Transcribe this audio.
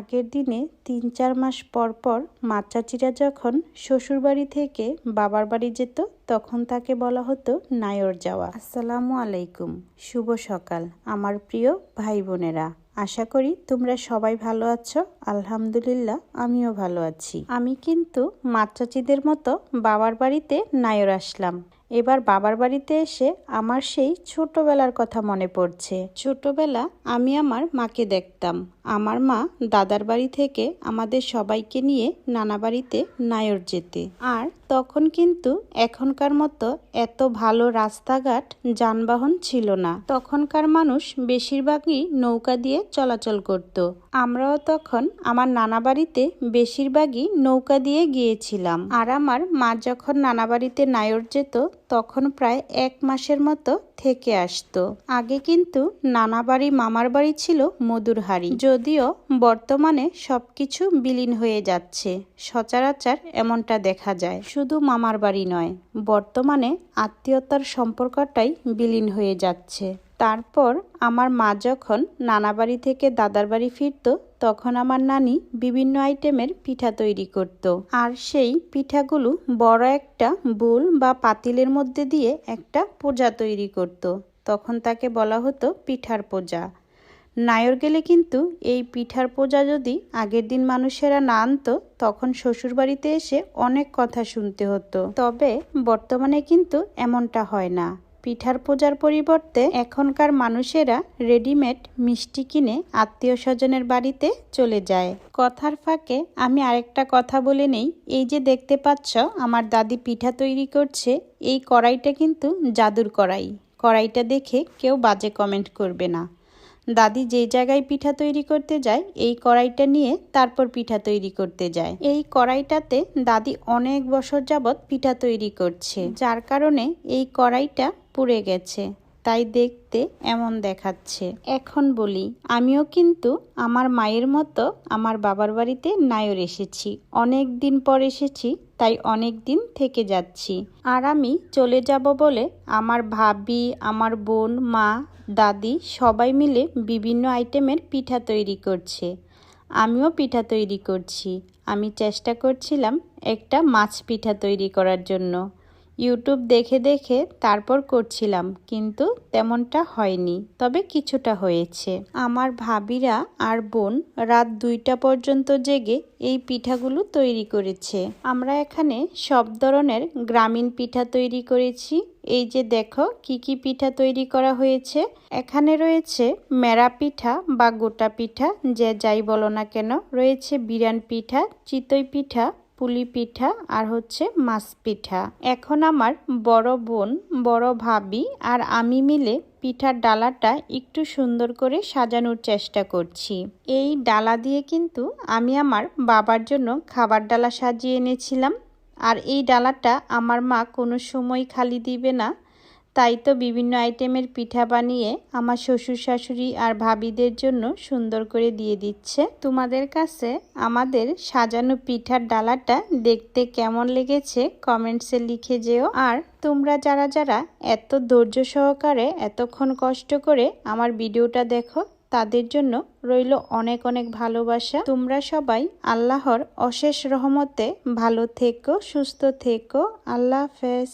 আগের দিনে ৩-৪ মাস পর পর মা চাচিরা যখন শ্বশুরবাড়ি থেকে বাবার বাড়ি যেত তখন তাকে বলা হতো নায়র যাওয়া। আসসালামু আলাইকুম, শুভ সকাল আমার প্রিয় ভাই বোনেরা। আশা করি তোমরা সবাই ভালো আছো। আলহামদুলিল্লাহ আমিও ভালো আছি। আমি কিন্তু মা চাচিদের মতো বাবার বাড়িতে নায়র আসলাম। এবার বাবার বাড়িতে এসে আমার সেই ছোটবেলার কথা মনে পড়ছে। ছোটবেলা আমি আমার মাকে দেখতাম। আমার মা দাদার বাড়ি থেকে আমাদের সবাইকে নিয়ে নানা বাড়িতে নায়র যেতে। আর তখন কিন্তু এখনকার মতো এত ভালো রাস্তাঘাট যানবাহন ছিল না। তখনকার মানুষ বেশিরভাগই নৌকা দিয়ে চলাচল করত। আমরাও তখন আমার নানা বাড়িতে বেশিরভাগই নৌকা দিয়ে গিয়েছিলাম। আর আমার মা যখন নানা বাড়িতে নায়র যেত তখন প্রায় 1 মাসের মতো থেকে আসতো। আগে কিন্তু নানা বাড়ি মামার বাড়ি ছিল মধুর হাড়ি, যদিও বর্তমানে সবকিছু বিলীন হয়ে যাচ্ছে। সচরাচর এমনটা দেখা যায়। শুধু মামার বাড়ি নয়, বর্তমানে আত্মীয়তার সম্পর্কটাই বিলীন হয়ে যাচ্ছে। তারপর আমার মা যখন নানা বাড়ি থেকে দাদার বাড়ি ফিরত তখন আমার নানি বিভিন্ন আইটেমের পিঠা তৈরি করত। আর সেই পিঠাগুলো বড় একটা বোল বা পাতিলের মধ্যে দিয়ে একটা পোজা তৈরি করত। তখন তাকে বলা হতো পিঠার পোজা। নায়র গেলে কিন্তু এই পিঠার পোজা যদি আগের দিন মানুষেরা না আনতো তখন শ্বশুরবাড়িতে এসে অনেক কথা শুনতে হতো। তবে বর্তমানে কিন্তু এমনটা হয় না। পিঠার পোজার পরিবর্তে এখনকার মানুষেরা রেডিমেড মিষ্টি কিনে আত্মীয় স্বজনের বাড়িতে চলে যায়। কথার ফাঁকে আমি আরেকটা কথা বলে নেই। এই যে দেখতে পাচ্ছ আমার দাদি পিঠা তৈরি করছে, এই কড়াইটা কিন্তু জাদুর কড়াই। কড়াইটা দেখে কেউ বাজে কমেন্ট করবে না। দাদি যে জায়গায় পিঠা তৈরি করতে যায় এই কড়াইটা নিয়ে তারপর পিঠা তৈরি করতে যায়। এই কড়াইটাতে দাদি অনেক বছর যাবৎ পিঠা তৈরি করছে, যার কারণে এই কড়াইটা পুড়ে গেছে, তাই দেখতে এমন দেখাচ্ছে। এখন বলি, আমিও কিন্তু আমার মায়ের মতো আমার বাবার বাড়িতে নায়র এসেছি। অনেক দিন পর এসেছি, তাই অনেক দিন থেকে যাচ্ছি। আর আমি চলে যাব বলে আমার ভাবি, আমার বোন, মা, দাদি সবাই মিলে বিভিন্ন আইটেমের পিঠা তৈরি করছে। আমিও পিঠা তৈরি করছি। আমি চেষ্টা করছিলাম একটা মাছ পিঠা তৈরি করার জন্য। ইউটিউব দেখে দেখে তারপর করছিলাম, কিন্তু তেমনটা হয়নি, তবে কিছুটা হয়েছে। আমার ভাবিরা আর বোন রাত 2টা পর্যন্ত জেগে এই পিঠাগুলো তৈরি করেছে। আমরা এখানে সব ধরনের গ্রামীণ পিঠা তৈরি করেছি। এই যে দেখো কি কি পিঠা তৈরি করা হয়েছে। এখানে রয়েছে মেরা পিঠা বা গোটা পিঠা, যে যাই বলো না কেন, রয়েছে বিরান পিঠা, চিতই পিঠা, পুলি পিঠা আর হচ্ছে মাছ পিঠা। এখন আমার বড় বোন, বড় ভাবি আর আমি মিলে পিঠার ডালাটা একটু সুন্দর করে সাজানোর চেষ্টা করছি। এই ডালা দিয়ে কিন্তু আমি আমার বাবার জন্য খাবার ডালা সাজিয়ে এনেছিলাম। আর এই ডালাটা আমার মা কোনো সময় খালি দিবে না, তাই তো বিভিন্ন আইটেমের পিঠা বানিয়ে আমার শ্বশুর শাশুড়ি আর ভাবিদের জন্য সুন্দর করে দিয়ে দিচ্ছে। তোমাদের কাছে আমাদের সাজানো পিঠার ডালাটা দেখতে কেমন লেগেছে কমেন্টসে লিখে যেও। আর তোমরা যারা যারা এত ধৈর্য সহকারে এতক্ষণ কষ্ট করে আমার ভিডিওটা দেখো তাদের জন্য রইল অনেক অনেক ভালোবাসা। তোমরা সবাই আল্লাহর অশেষ রহমতে ভালো থেকো, সুস্থ থেকো। আল্লাহ হাফেজ।